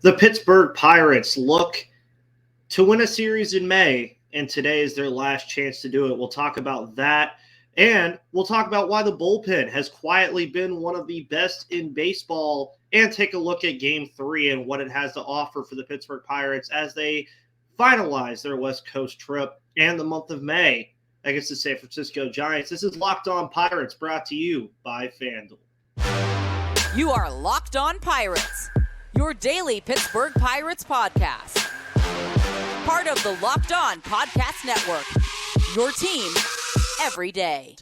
The Pittsburgh Pirates look to win a series in May, and today is their last chance to do it. We'll talk about that, and we'll talk about why the bullpen has quietly been one of the best in baseball, and take a look at Game 3 and what it has to offer for the Pittsburgh Pirates as they finalize their West Coast trip and the month of May against the San Francisco Giants. This is Locked On Pirates, brought to you by FanDuel. You are Locked On Pirates, your daily Pittsburgh Pirates podcast. Part of the Locked On Podcast Network, your team every day.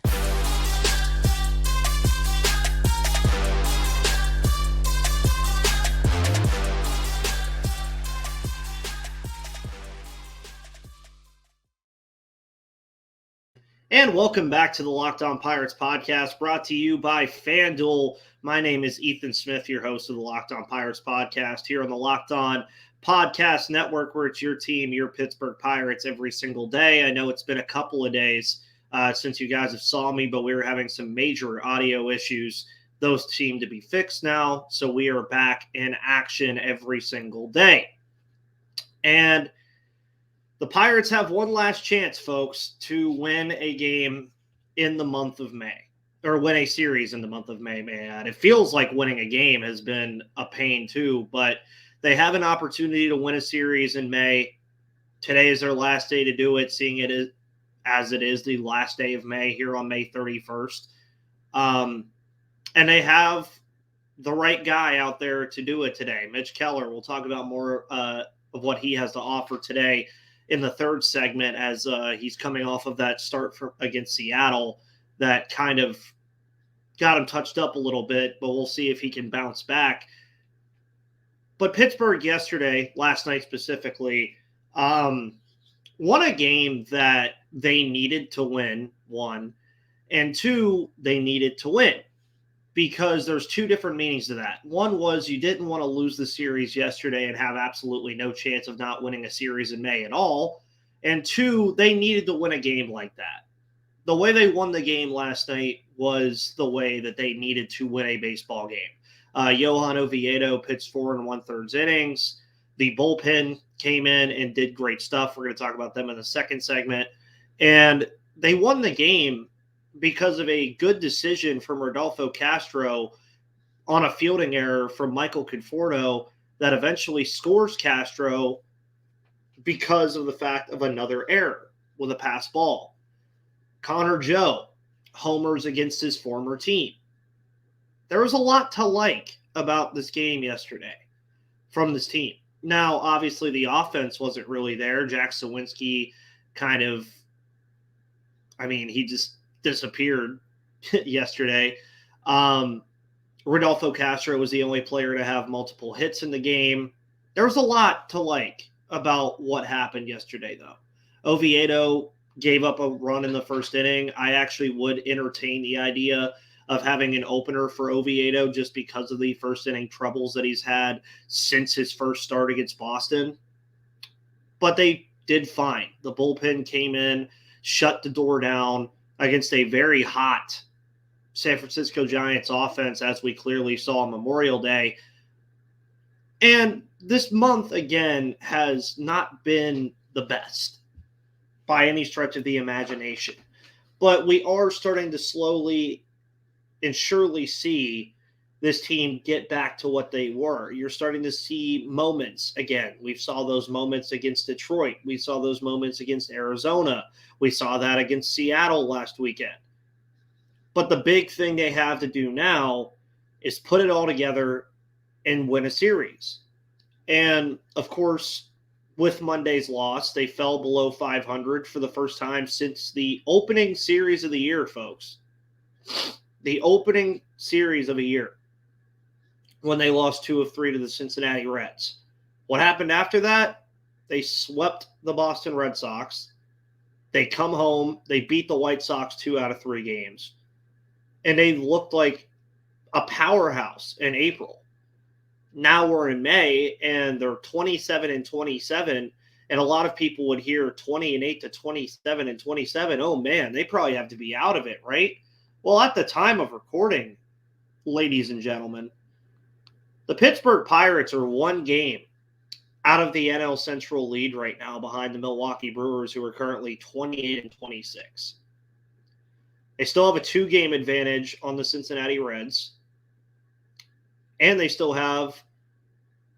And welcome back to the Locked On Pirates podcast, brought to you by FanDuel. My name is Ethan Smith, your host of the Locked On Pirates podcast, here on the Locked On Podcast Network, where it's your team, your Pittsburgh Pirates, every single day. I know it's been a couple of days since you guys have saw me, but we were having some major audio issues. Those seem to be fixed now, so we are back in action every single day. And the Pirates have one last chance, folks, to win a game in the month of May, or win a series in the month of May, man. It feels like winning a game has been a pain too, but they have an opportunity to win a series in May. Today is their last day to do it, seeing it as it is the last day of May here on May 31st. And they have the right guy out there to do it today, Mitch Keller. We'll talk about more of what he has to offer today in the third segment, as he's coming off of that start against Seattle that kind of got him touched up a little bit, but we'll see if he can bounce back. But Pittsburgh yesterday, last night specifically, won a game that they needed to win, one, and two, they needed to win, because there's two different meanings to that. One was you didn't want to lose the series yesterday and have absolutely no chance of not winning a series in May at all. And two, they needed to win a game like that. The way they won the game last night was the way that they needed to win a baseball game. Johan Oviedo pitched 4 1/3 innings. The bullpen came in and did great stuff. We're going to talk about them in the second segment. And they won the game because of a good decision from Rodolfo Castro on a fielding error from Michael Conforto that eventually scores Castro because of the fact of another error with a pass ball. Connor Joe homers against his former team. There was a lot to like about this game yesterday from this team. Now, obviously, the offense wasn't really there. Jack Sawinski he just disappeared yesterday. Rodolfo Castro was the only player to have multiple hits in the game. There was a lot to like about what happened yesterday, though. Oviedo gave up a run in the first inning. I actually would entertain the idea of having an opener for Oviedo just because of the first inning troubles that he's had since his first start against Boston. But they did fine. The bullpen came in, shut the door down against a very hot San Francisco Giants offense, as we clearly saw on Memorial Day. And this month, again, has not been the best by any stretch of the imagination. But we are starting to slowly and surely see this team get back to what they were. You're starting to see moments again. We saw those moments against Detroit. We saw those moments against Arizona. We saw that against Seattle last weekend. But the big thing they have to do now is put it all together and win a series. And, of course, with Monday's loss, they fell below 500 for the first time since the opening series of the year, folks. The opening series of a year, when they lost 2 of 3 to the Cincinnati Reds. What happened after that? They swept the Boston Red Sox. They come home. They beat the White Sox 2 out of 3 games. And they looked like a powerhouse in April. Now we're in May, and they're 27-27. And a lot of people would hear 28 to 27-27. Oh, man, they probably have to be out of it, right? Well, at the time of recording, ladies and gentlemen, the Pittsburgh Pirates are one game out of the NL Central lead right now behind the Milwaukee Brewers, who are currently 28-26. They still have a 2-game advantage on the Cincinnati Reds, and they still have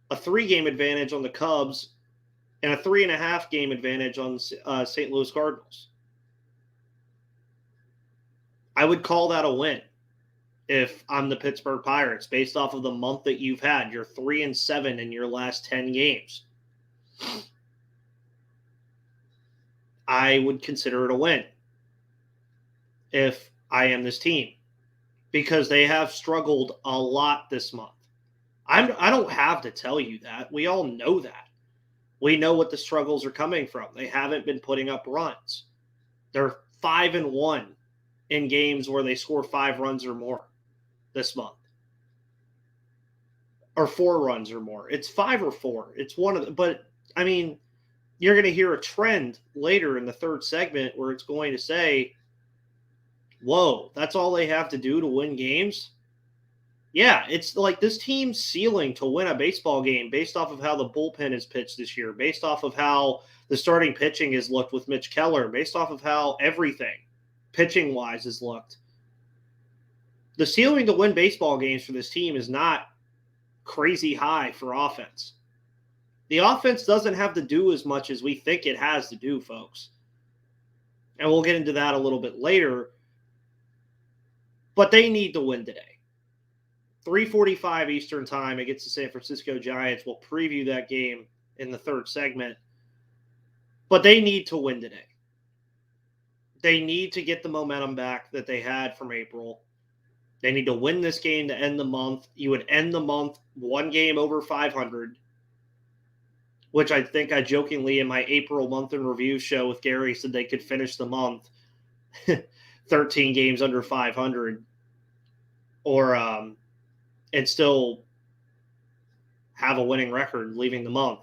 a 3-game advantage on the Cubs and a 3.5-game advantage on St. Louis Cardinals. I would call that a win if I'm the Pittsburgh Pirates, based off of the month that you've had. You're 3-7 in your last 10 games. I would consider it a win if I am this team, because they have struggled a lot this month. I don't have to tell you that. We all know that. We know what the struggles are coming from. They haven't been putting up runs. They're 5-1 in games where they score 5 runs or more this month, or 4 runs or more. It's 5 or 4. It's one of the, but I mean, you're going to hear a trend later in the third segment where it's going to say, whoa, that's all they have to do to win games? Yeah, it's like this team's ceiling to win a baseball game based off of how the bullpen is pitched this year, based off of how the starting pitching has looked with Mitch Keller, based off of how everything pitching-wise has looked. The ceiling to win baseball games for this team is not crazy high for offense. The offense doesn't have to do as much as we think it has to do, folks. And we'll get into that a little bit later. But they need to win today. 3:45 Eastern time against the San Francisco Giants. We'll preview that game in the third segment. But they need to win today. They need to get the momentum back that they had from April. They need to win this game to end the month. You would end the month 1 game over 500, which I think I jokingly in my April month in review show with Gary said they could finish the month 13 games under 500, or and still have a winning record leaving the month.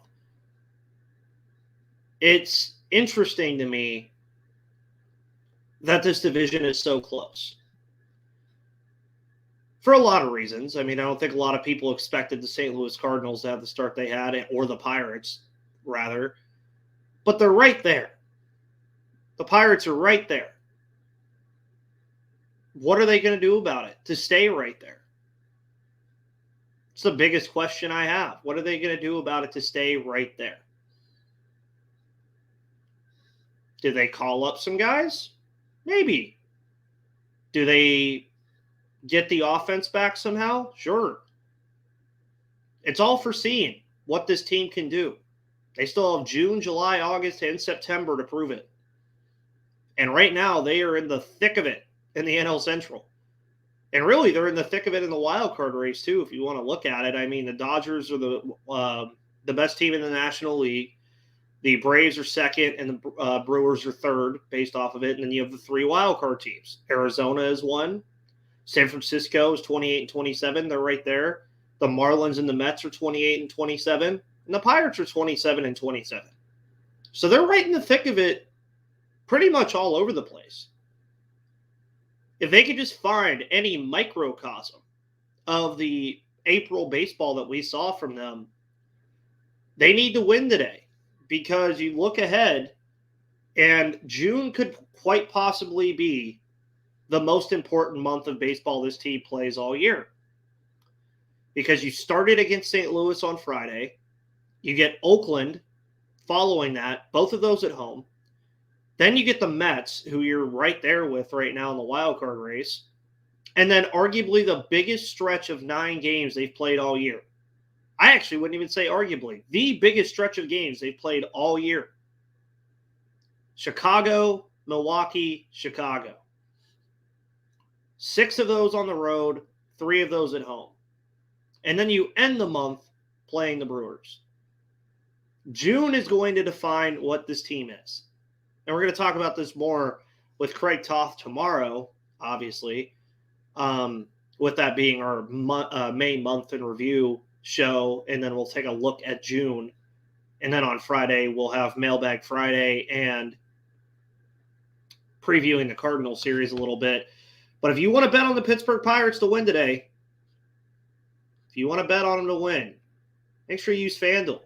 It's interesting to me that this division is so close. For a lot of reasons. I mean, I don't think a lot of people expected the St. Louis Cardinals to have the start they had, or the Pirates, rather. But they're right there. The Pirates are right there. What are they going to do about it to stay right there? It's the biggest question I have. What are they going to do about it to stay right there? Do they call up some guys? Maybe. Do they get the offense back somehow? Sure. It's all for seeing what this team can do. They still have June, July, August, and September to prove it. And right now, they are in the thick of it in the NL Central. And really, they're in the thick of it in the wild card race, too, if you want to look at it. I mean, the Dodgers are the best team in the National League. The Braves are second, and the Brewers are third, based off of it. And then you have the 3 wild card teams. Arizona is 1. San Francisco is 28-27. They're right there. The Marlins and the Mets are 28-27. And the Pirates are 27-27. So they're right in the thick of it pretty much all over the place. If they could just find any microcosm of the April baseball that we saw from them, they need to win today, because you look ahead and June could quite possibly be the most important month of baseball this team plays all year. Because you started against St. Louis on Friday. You get Oakland following that, both of those at home. Then you get the Mets, who you're right there with right now in the wild card race. And then arguably the biggest stretch of 9 games they've played all year. I actually wouldn't even say arguably. The biggest stretch of games they've played all year. Chicago, Milwaukee, Chicago. 6 of those on the road, 3 of those at home. And then you end the month playing the Brewers. June is going to define what this team is. And we're going to talk about this more with Craig Toth tomorrow, obviously, with that being our May month in review show. And then we'll take a look at June. And then on Friday, we'll have Mailbag Friday and previewing the Cardinal series a little bit. But if you want to bet on the Pittsburgh Pirates to win today, if you want to bet on them to win, make sure you use FanDuel.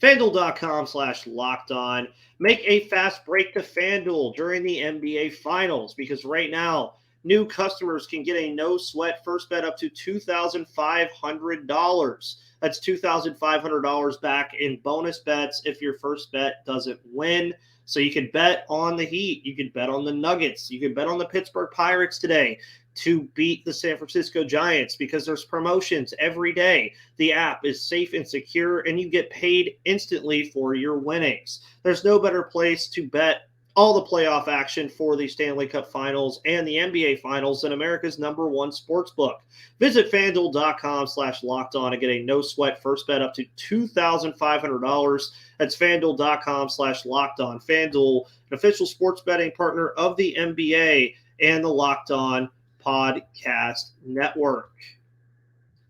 FanDuel.com/lockedon. Make a fast break to FanDuel during the NBA Finals because right now, new customers can get a no-sweat first bet up to $2,500. That's $2,500 back in bonus bets if your first bet doesn't win. So you could bet on the Heat. You could bet on the Nuggets. You could bet on the Pittsburgh Pirates today to beat the San Francisco Giants because there's promotions every day. The app is safe and secure, and you get paid instantly for your winnings. There's no better place to bet all the playoff action for the Stanley Cup Finals and the NBA Finals than America's #1 sportsbook. Visit FanDuel.com/lockedon and get a no-sweat first bet up to $2,500. That's FanDuel.com/lockedon. FanDuel, an official sports betting partner of the NBA and the Locked On Podcast Network.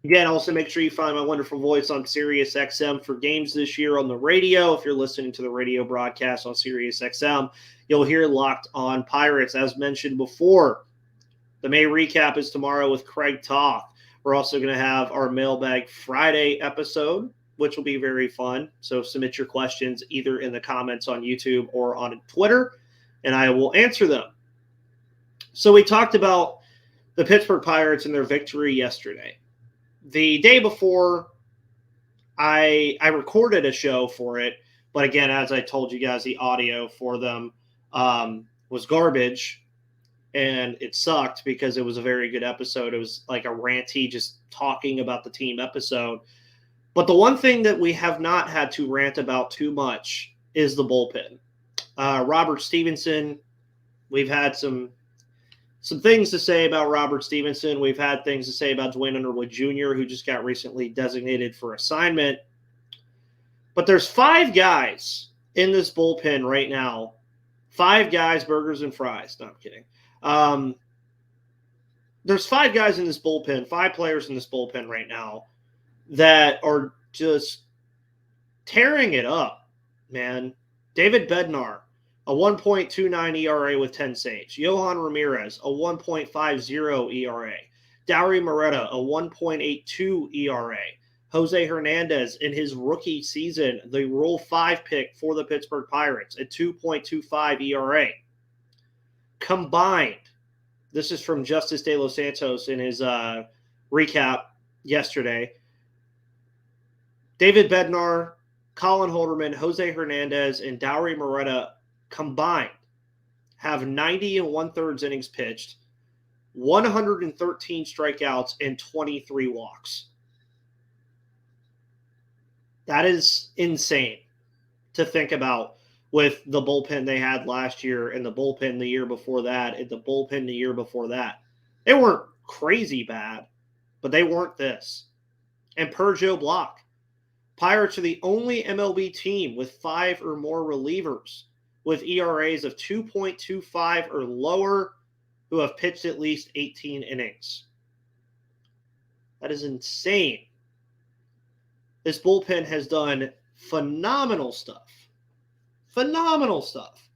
Again, also make sure you find my wonderful voice on SiriusXM for games this year on the radio. If you're listening to the radio broadcast on SiriusXM, you'll hear Locked On Pirates. As mentioned before, the May recap is tomorrow with Craig Toth. We're also going to have our Mailbag Friday episode, which will be very fun. So submit your questions either in the comments on YouTube or on Twitter, and I will answer them. So we talked about the Pittsburgh Pirates and their victory yesterday. The day before, I recorded a show for it, but again, as I told you guys, the audio for them was garbage, and it sucked because it was a very good episode. It was like a ranty, just talking about the team episode. But the one thing that we have not had to rant about too much is the bullpen. Robert Stevenson, we've had some things to say about Robert Stevenson. We've had things to say about Dwayne Underwood Jr., who just got recently designated for assignment. But there's 5 guys in this bullpen right now. 5 guys, burgers and fries. No, I'm kidding. There's 5 guys in this bullpen, 5 players in this bullpen right now that are just tearing it up, man. David Bednar, a 1.29 ERA with 10 saves. Yohan Ramirez, a 1.50 ERA. Dauri Moreta, a 1.82 ERA. Jose Hernandez, in his rookie season, the Rule 5 pick for the Pittsburgh Pirates, a 2.25 ERA. Combined, this is from Justice De Los Santos in his recap yesterday. David Bednar, Colin Holderman, Jose Hernandez, and Dauri Moreta combined have 90 1/3 innings pitched, 113 strikeouts, and 23 walks. That is insane to think about with the bullpen they had last year and the bullpen the year before that and the bullpen the year before that. They weren't crazy bad, but they weren't this. And per Joe Block, Pirates are the only MLB team with 5 or more relievers with ERAs of 2.25 or lower who have pitched at least 18 innings. That is insane. This bullpen has done phenomenal stuff. Phenomenal stuff.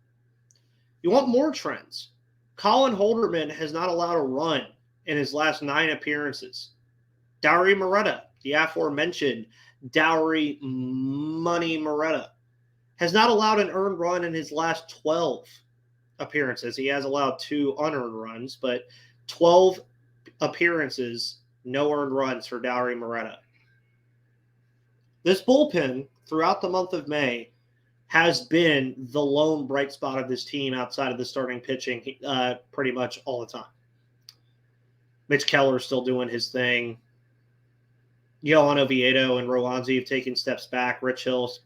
You want more trends? Colin Holderman has not allowed a run in his last 9 appearances. Dauri Moreta, the aforementioned Dauri Money Moreta, has not allowed an earned run in his last 12 appearances. He has allowed 2 unearned runs, but 12 appearances, no earned runs for Dauri Moreta. This bullpen, throughout the month of May, has been the lone bright spot of this team outside of the starting pitching pretty much all the time. Mitch Keller is still doing his thing. Johan Oviedo and Rowanzi have taken steps back. Rich Hill's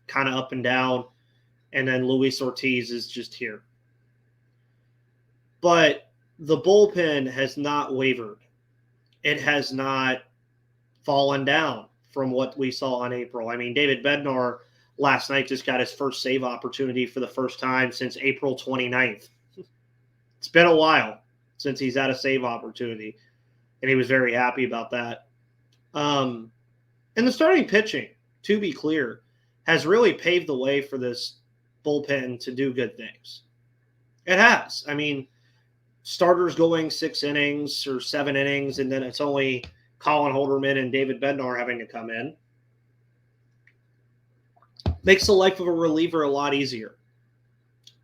kind of up and down. And then Luis Ortiz is just here. But the bullpen has not wavered. It has not fallen down from what we saw in April. I mean, David Bednar last night just got his first save opportunity for the first time since April 29th. It's been a while since he's had a save opportunity, and he was very happy about that. And the starting pitching, to be clear, has really paved the way for this bullpen to do good things. It has. I mean, starters going 6 innings or 7 innings, and then it's only Colin Holderman and David Bednar having to come in. makes the life of a reliever a lot easier.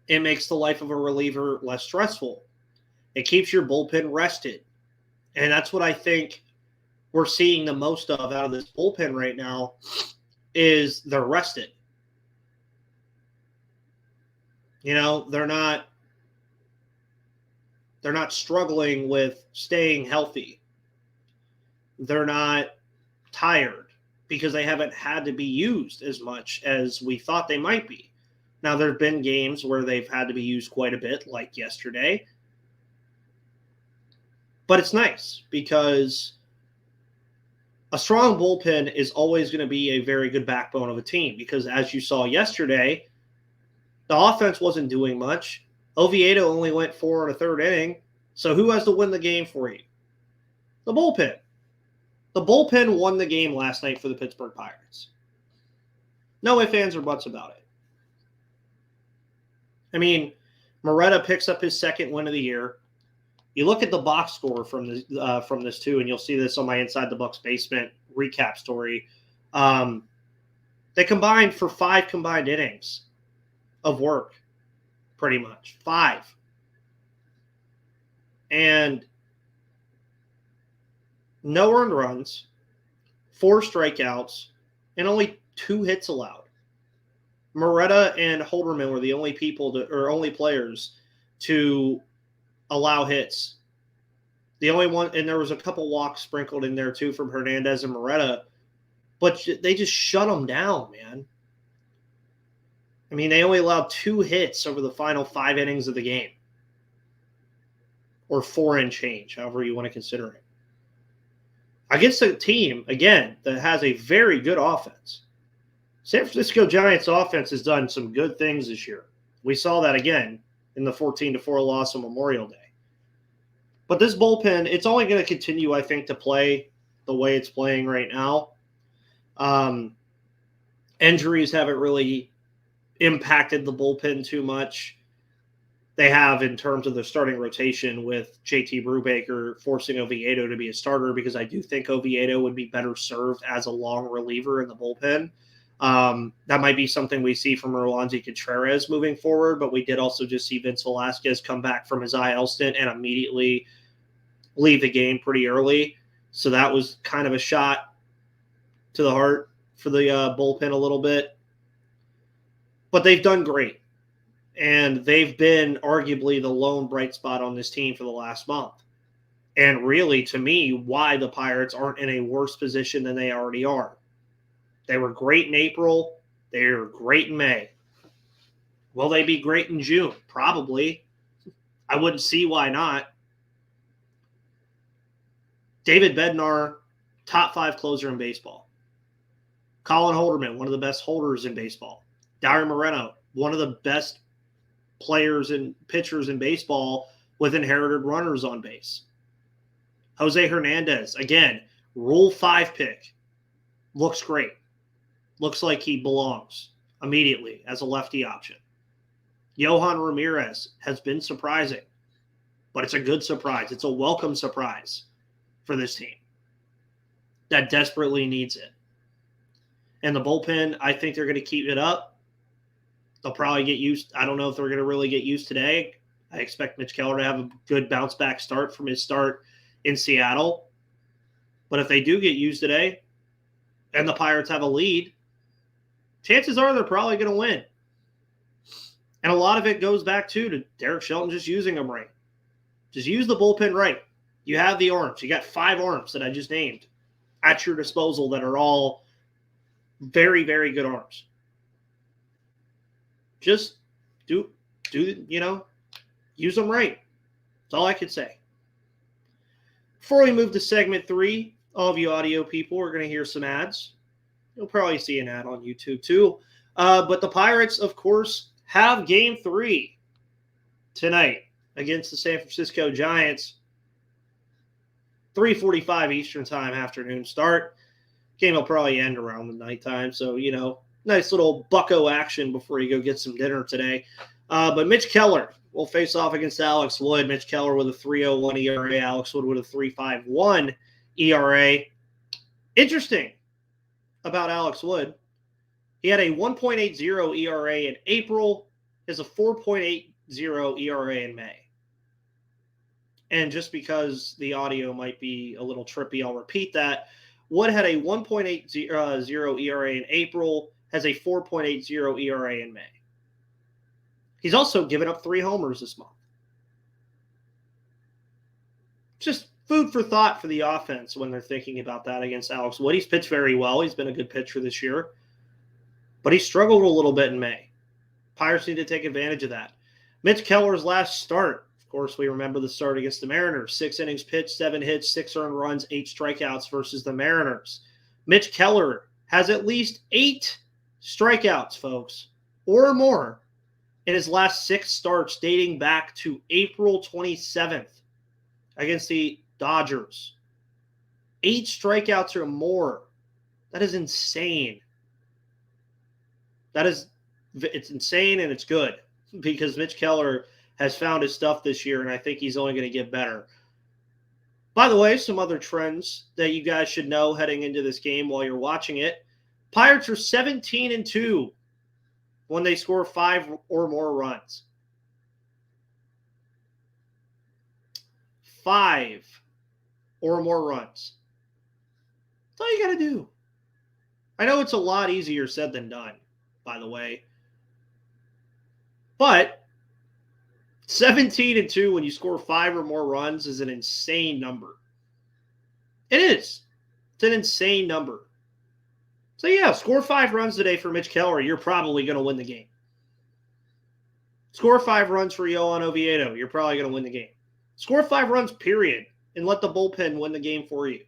It makes the life of a reliever less stressful. It keeps your bullpen rested. And that's what I think we're seeing the most of out of this bullpen right now is they're rested. You know, they're not struggling with staying healthy. They're not tired because they haven't had to be used as much as we thought they might be. Now, there have been games where they've had to be used quite a bit, like yesterday. But it's nice because a strong bullpen is always going to be a very good backbone of a team because, as you saw yesterday, the offense wasn't doing much. Oviedo only went 4 1/3 inning. So who has to win the game for you? The bullpen. The bullpen won the game last night for the Pittsburgh Pirates. No ifs, ands, or buts about it. I mean, Moretta picks up his second win of the year. You look at the box score from this too, and you'll see this on my Inside the Bucks Basement recap story. They combined for 5 combined innings of work, pretty much 5, and no earned runs, 4 strikeouts, and only 2 hits allowed. Moretta and Holderman were the only only players to allow hits. The only one, and there was a couple walks sprinkled in there too from Hernandez and Moretta, but they just shut them down, man. I mean, they only allowed 2 hits over the final 5 innings of the game, or 4 and change, however you want to consider it. Against a team, again, that has a very good offense. San Francisco Giants offense has done some good things this year. We saw that again in the 14-4 loss on Memorial Day. But this bullpen, it's only going to continue, I think, to play the way it's playing right now. Injuries haven't really impacted the bullpen too much. They have in terms of the starting rotation with JT Brubaker forcing Oviedo to be a starter because I do think Oviedo would be better served as a long reliever in the bullpen. That might be something we see from Roansy Contreras moving forward, but we did also just see Vince Velasquez come back from his IL stint and immediately leave the game pretty early. So that was kind of a shot to the heart for the bullpen a little bit. But they've done great. And they've been arguably the lone bright spot on this team for the last month. And really, to me, why the Pirates aren't in a worse position than they already are. They were great in April. They were great in May. Will they be great in June? Probably. I wouldn't see why not. David Bednar, top 5 closer in baseball. Colin Holderman, one of the best holders in baseball. Dauri Moreno, one of the best players and pitchers in baseball with inherited runners on base. Jose Hernandez, again, Rule 5 pick. Looks great. Looks like he belongs immediately as a lefty option. Johan Ramirez has been surprising, but it's a good surprise. It's a welcome surprise for this team that desperately needs it. And the bullpen, I think they're going to keep it up. They'll probably get used. I don't know if they're going to really get used today. I expect Mitch Keller to have a good bounce back start from his start in Seattle. But if they do get used today and the Pirates have a lead, chances are they're probably going to win. And a lot of it goes back to Derek Shelton just using them right. Just use the bullpen right. You have the arms. You got 5 arms that I just named at your disposal that are all very, very good arms. Just use them right. That's all I could say. Before we move to segment 3, all of you audio people are going to hear some ads. You'll probably see an ad on YouTube too. But the Pirates, of course, have Game 3 tonight against the San Francisco Giants. 3:45 Eastern Time afternoon start. Game will probably end around the nighttime. So, nice little bucko action before you go get some dinner today. But Mitch Keller will face off against Alex Wood. Mitch Keller with a 3.01 ERA. Alex Wood with a 3.51 ERA. Interesting about Alex Wood. He had a 1.80 ERA in April. He has a 4.80 ERA in May. And just because the audio might be a little trippy, I'll repeat that. Wood had a 1.80 ERA in April, has a 4.80 ERA in May. He's also given up 3 homers this month. Just food for thought for the offense when they're thinking about that against Alex Wood. He's pitched very well. He's been a good pitcher this year. But he struggled a little bit in May. Pirates need to take advantage of that. Mitch Keller's last start. Of course, we remember the start against the Mariners. 6 innings pitched, 7 hits, 6 earned runs, 8 strikeouts versus the Mariners. Mitch Keller has at least 8 strikeouts, folks, or more in his last 6 starts dating back to April 27th against the Dodgers. 8 strikeouts or more. That is insane. It's insane and it's good because Mitch Keller has found his stuff this year, and I think he's only going to get better. By the way, some other trends that you guys should know heading into this game while you're watching it. Pirates are 17-2 when they score 5 or more runs. 5 or more runs. That's all you got to do. I know it's a lot easier said than done, by the way. But 17-2 when you score 5 or more runs is an insane number. It is. It's an insane number. So, yeah, score 5 runs today for Mitch Keller. You're probably going to win the game. Score 5 runs for Yohan Oviedo. You're probably going to win the game. Score 5 runs, period, and let the bullpen win the game for you.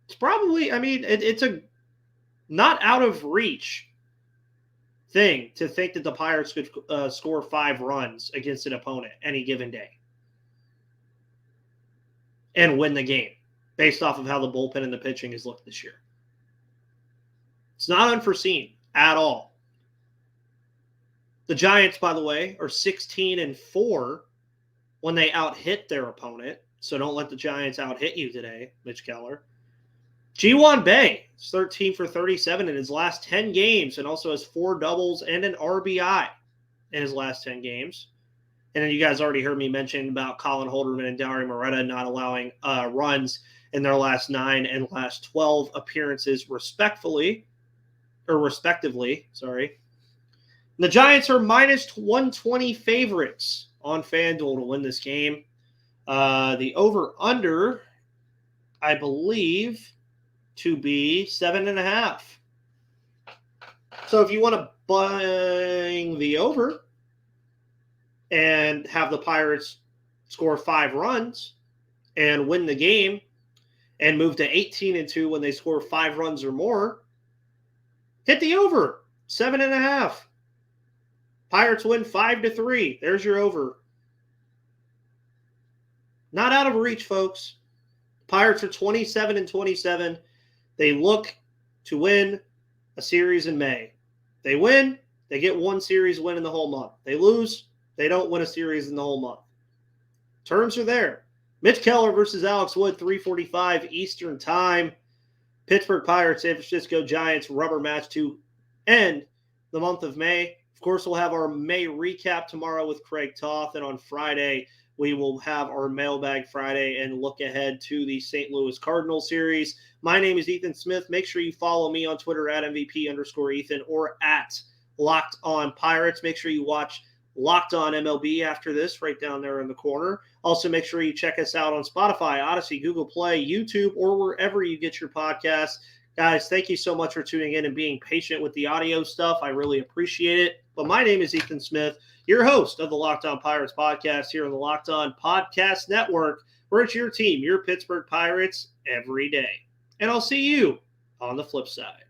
It's probably, it's a not out of reach thing to think that the Pirates could score 5 runs against an opponent any given day and win the game based off of how the bullpen and the pitching has looked this year. It's not unforeseen at all. The Giants, by the way, are 16-4 when they out-hit their opponent, so don't let the Giants out-hit you today, Mitch Keller. Ji-Hwan Bae is 13 for 37 in his last 10 games and also has 4 doubles and an RBI in his last 10 games. And then you guys already heard me mention about Colin Holderman and Dauri Moreta not allowing runs in their last 9 and last 12 appearances respectively. The Giants are minus 120 favorites on FanDuel to win this game. The over-under, I believe, to be 7.5. So if you want to bang the over and have the Pirates score 5 runs and win the game and move to 18-2 when they score 5 runs or more, hit the over, 7.5. Pirates win 5-3. There's your over. Not out of reach, folks. Pirates are 27-27. They look to win a series in May. They win, they get 1 series win in the whole month. They lose, they don't win a series in the whole month. Terms are there. Mitch Keller versus Alex Wood, 3:45 Eastern Time. Pittsburgh Pirates, San Francisco Giants rubber match to end the month of May. Of course, we'll have our May recap tomorrow with Craig Toth, and on Friday, we will have our Mailbag Friday and look ahead to the St. Louis Cardinals series. My name is Ethan Smith. Make sure you follow me on Twitter at MVP_Ethan or at Locked On Pirates. Make sure you watch Locked On MLB after this, right down there in the corner. Also, make sure you check us out on Spotify, Odyssey, Google Play, YouTube, or wherever you get your podcasts. Guys, thank you so much for tuning in and being patient with the audio stuff. I really appreciate it. But my name is Ethan Smith, your host of the Locked On Pirates podcast here on the Locked On Podcast Network, where it's your team, your Pittsburgh Pirates, every day. And I'll see you on the flip side.